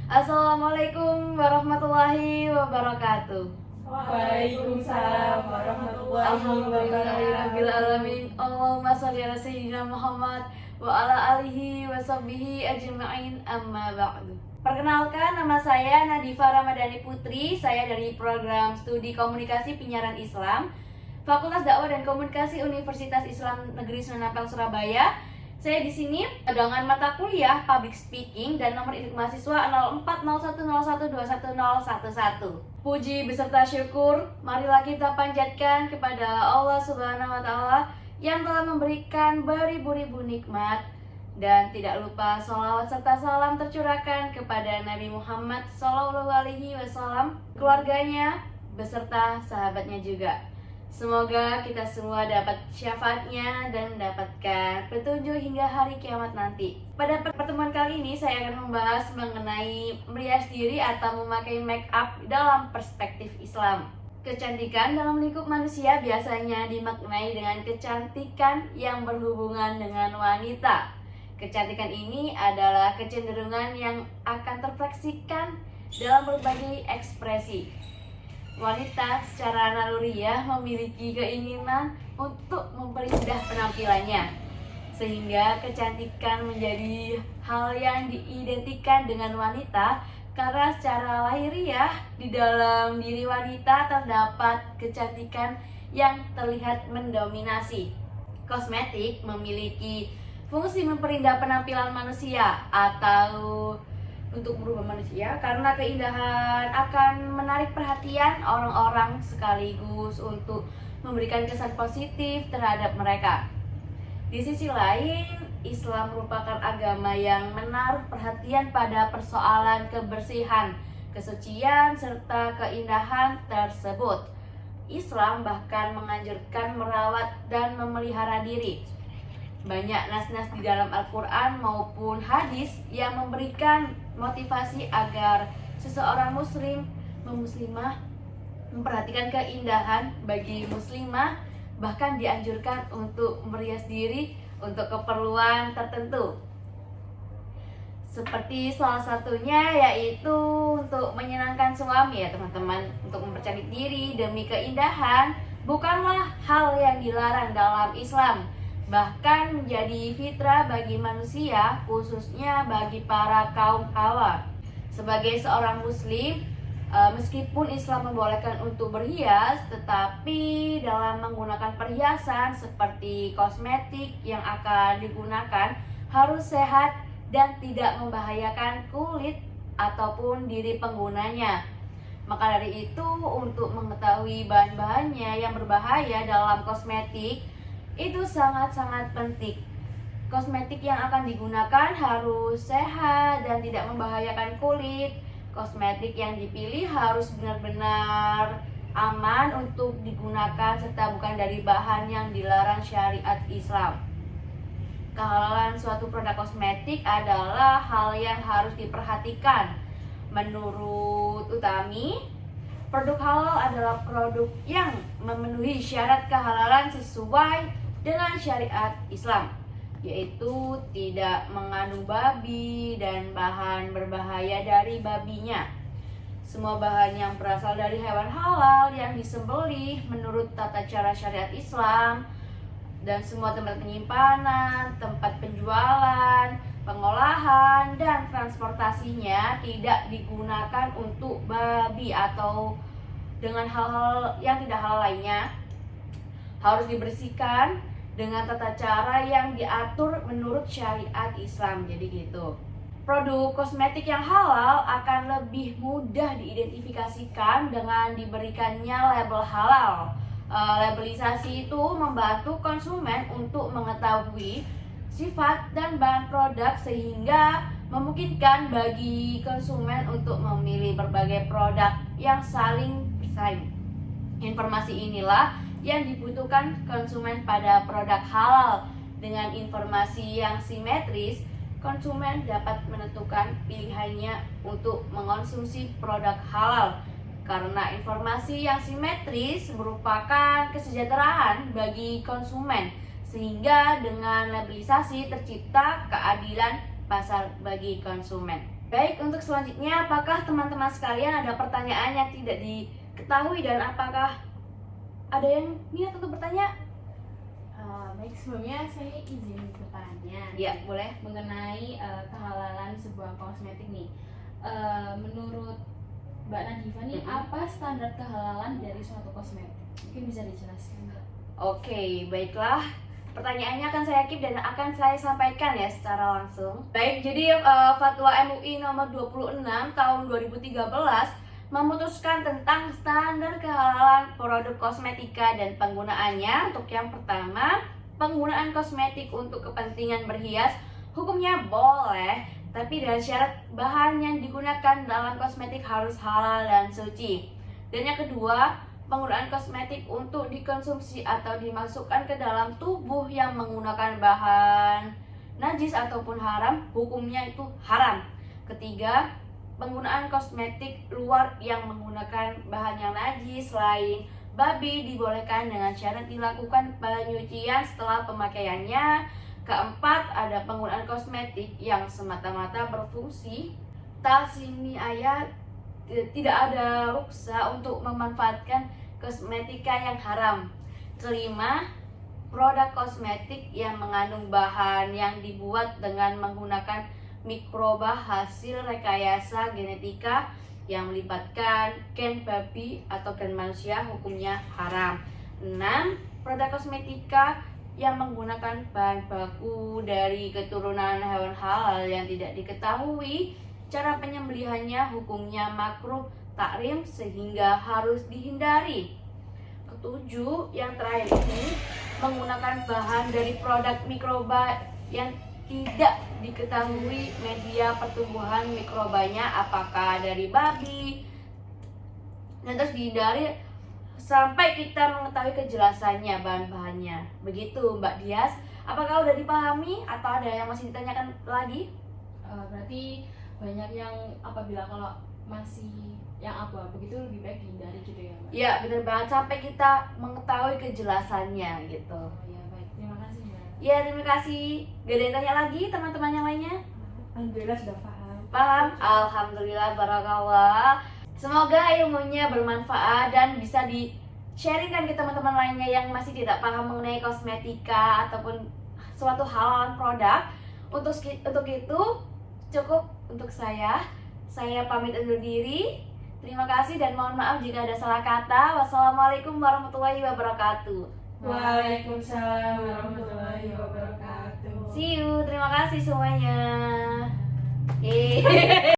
Assalamualaikum warahmatullahi wabarakatuh. Waalaikumsalam warahmatullahi Alhamdulillahirabbil wabarakatuh. alamin. Allahumma shalli ala sayyidina Muhammad wa ala alihi wa sahbihi ajma'in, amma ba'du. Perkenalkan, nama saya Nadifa Ramadhani Putri. Saya dari program studi komunikasi penyiaran Islam Fakultas Dakwah dan Komunikasi Universitas Islam Negeri Sunan Ampel, Surabaya. Saya di sini dengan mata kuliah Public Speaking dan nomor induk mahasiswa 0401012111. Puji beserta syukur marilah kita panjatkan kepada Allah Subhanahu wa taala yang telah memberikan beribu-ribu nikmat, dan tidak lupa sholawat serta salam tercurahkan kepada Nabi Muhammad SAW, keluarganya beserta sahabatnya juga. Semoga kita semua dapat syafaatnya dan mendapatkan petunjuk hingga hari kiamat nanti. Pada pertemuan kali ini saya akan membahas mengenai merias diri atau memakai make up dalam perspektif Islam. Kecantikan dalam lingkup manusia biasanya dimaknai dengan kecantikan yang berhubungan dengan wanita. Kecantikan ini adalah kecenderungan yang akan terfleksikan dalam berbagai ekspresi. Wanita secara naluriah memiliki keinginan untuk memperindah penampilannya, sehingga kecantikan menjadi hal yang diidentikan dengan wanita karena secara lahiriah di dalam diri wanita terdapat kecantikan yang terlihat mendominasi. Kosmetik memiliki fungsi memperindah penampilan manusia atau untuk merubah manusia, karena keindahan akan menarik perhatian orang-orang sekaligus untuk memberikan kesan positif terhadap mereka. Di sisi lain, Islam merupakan agama yang menaruh perhatian pada persoalan kebersihan, kesucian, serta keindahan tersebut. Islam bahkan menganjurkan merawat dan memelihara diri. Banyak nas-nas di dalam Al-Quran maupun hadis yang memberikan motivasi agar seseorang muslimah memperhatikan keindahan bagi muslimah, bahkan dianjurkan untuk merias diri untuk keperluan tertentu. Seperti salah satunya yaitu untuk menyenangkan suami ya teman-teman. Untuk mempercantik diri demi keindahan bukanlah hal yang dilarang dalam Islam, bahkan menjadi fitrah bagi manusia, khususnya bagi para kaum hawa. Sebagai seorang muslim, meskipun Islam membolehkan untuk berhias, tetapi dalam menggunakan perhiasan seperti kosmetik yang akan digunakan harus sehat dan tidak membahayakan kulit ataupun diri penggunanya. Maka dari itu, untuk mengetahui bahan-bahannya yang berbahaya dalam kosmetik itu sangat-sangat penting. Kosmetik yang akan digunakan harus sehat dan tidak membahayakan kulit. Kosmetik yang dipilih harus benar-benar aman untuk digunakan serta bukan dari bahan yang dilarang syariat Islam. Kehalalan suatu produk kosmetik adalah hal yang harus diperhatikan. Menurut Utami, produk halal adalah produk yang memenuhi syarat kehalalan sesuai dengan syariat Islam, yaitu tidak mengandung babi dan bahan berbahaya dari babinya. Semua bahan yang berasal dari hewan halal yang disembelih menurut tata cara syariat Islam, dan semua tempat penyimpanan, tempat penjualan, pengolahan, dan transportasinya tidak digunakan untuk babi atau dengan hal-hal yang tidak halal lainnya. Harus dibersihkan dengan tata cara yang diatur menurut syariat Islam. Jadi gitu. Produk kosmetik yang halal akan lebih mudah diidentifikasikan dengan diberikannya label halal. Labelisasi itu membantu konsumen untuk mengetahui sifat dan bahan produk, sehingga memungkinkan bagi konsumen untuk memilih berbagai produk yang saling bersaing. Informasi inilah yang dibutuhkan konsumen pada produk halal. Dengan informasi yang simetris, konsumen dapat menentukan pilihannya untuk mengonsumsi produk halal. Karena informasi yang simetris merupakan kesejahteraan bagi konsumen, sehingga dengan labelisasi tercipta keadilan pasar bagi konsumen. Baik, untuk selanjutnya, apakah teman-teman sekalian ada pertanyaan yang tidak diketahui dan apakah ada yang minat untuk bertanya? Baik, sebelumnya saya izin bertanya Ya, boleh. mengenai kehalalan sebuah kosmetik nih. Menurut Mbak Nadifa nih, apa standar kehalalan dari suatu kosmetik? Mungkin bisa dijelaskan, Mbak? Oke, baiklah. Pertanyaannya akan saya keep dan akan saya sampaikan ya secara langsung. Baik, jadi Fatwa MUI nomor 26 tahun 2013 memutuskan tentang standar kehalalan produk kosmetika dan penggunaannya. Untuk yang pertama, penggunaan kosmetik untuk kepentingan berhias hukumnya boleh, tapi dengan syarat bahan yang digunakan dalam kosmetik harus halal dan suci. Dan yang kedua, penggunaan kosmetik untuk dikonsumsi atau dimasukkan ke dalam tubuh yang menggunakan bahan najis ataupun haram, hukumnya itu haram. Ketiga, penggunaan kosmetik luar yang menggunakan bahan yang najis selain babi dibolehkan dengan syarat dilakukan penyucian setelah pemakaiannya. Keempat, ada penggunaan kosmetik yang semata-mata berfungsi tasini ayat, tidak ada ruksa untuk memanfaatkan kosmetika yang haram. Kelima, produk kosmetik yang mengandung bahan yang dibuat dengan menggunakan mikroba hasil rekayasa genetika yang melibatkan gen babi atau gen manusia, hukumnya haram. 6. Produk kosmetika yang menggunakan bahan baku dari keturunan hewan halal yang tidak diketahui cara penyembelihannya, hukumnya makruh tahrim sehingga harus dihindari. Ketujuh, yang terakhir ini, menggunakan bahan dari produk mikroba yang tidak diketahui media pertumbuhan mikrobanya, apakah dari babi, dan terus dihindari sampai kita mengetahui kejelasannya bahan-bahannya. Begitu Mbak Dias, apakah udah dipahami atau ada yang masih ditanyakan lagi? Berarti banyak yang apabila kalau masih yang abu-abu gitu lebih baik dihindari gitu ya, Mbak? Ya, benar banget, sampai kita mengetahui kejelasannya gitu. Oh ya, baik. Terima kasih, Mbak. Ya, terima kasih. Gak ada yang tanya lagi teman-teman yang lainnya? Alhamdulillah sudah paham. Paham? Alhamdulillah, barakallah. Semoga ilmunya bermanfaat dan bisa di-sharingkan ke teman-teman lainnya yang masih tidak paham mengenai kosmetika ataupun suatu halalan produk. Untuk itu cukup untuk saya. Saya pamit undur diri. Terima kasih dan mohon maaf jika ada salah kata. Wassalamualaikum warahmatullahi wabarakatuh. Waalaikumsalam warahmatullahi wabarakatuh. See you. Terima kasih semuanya.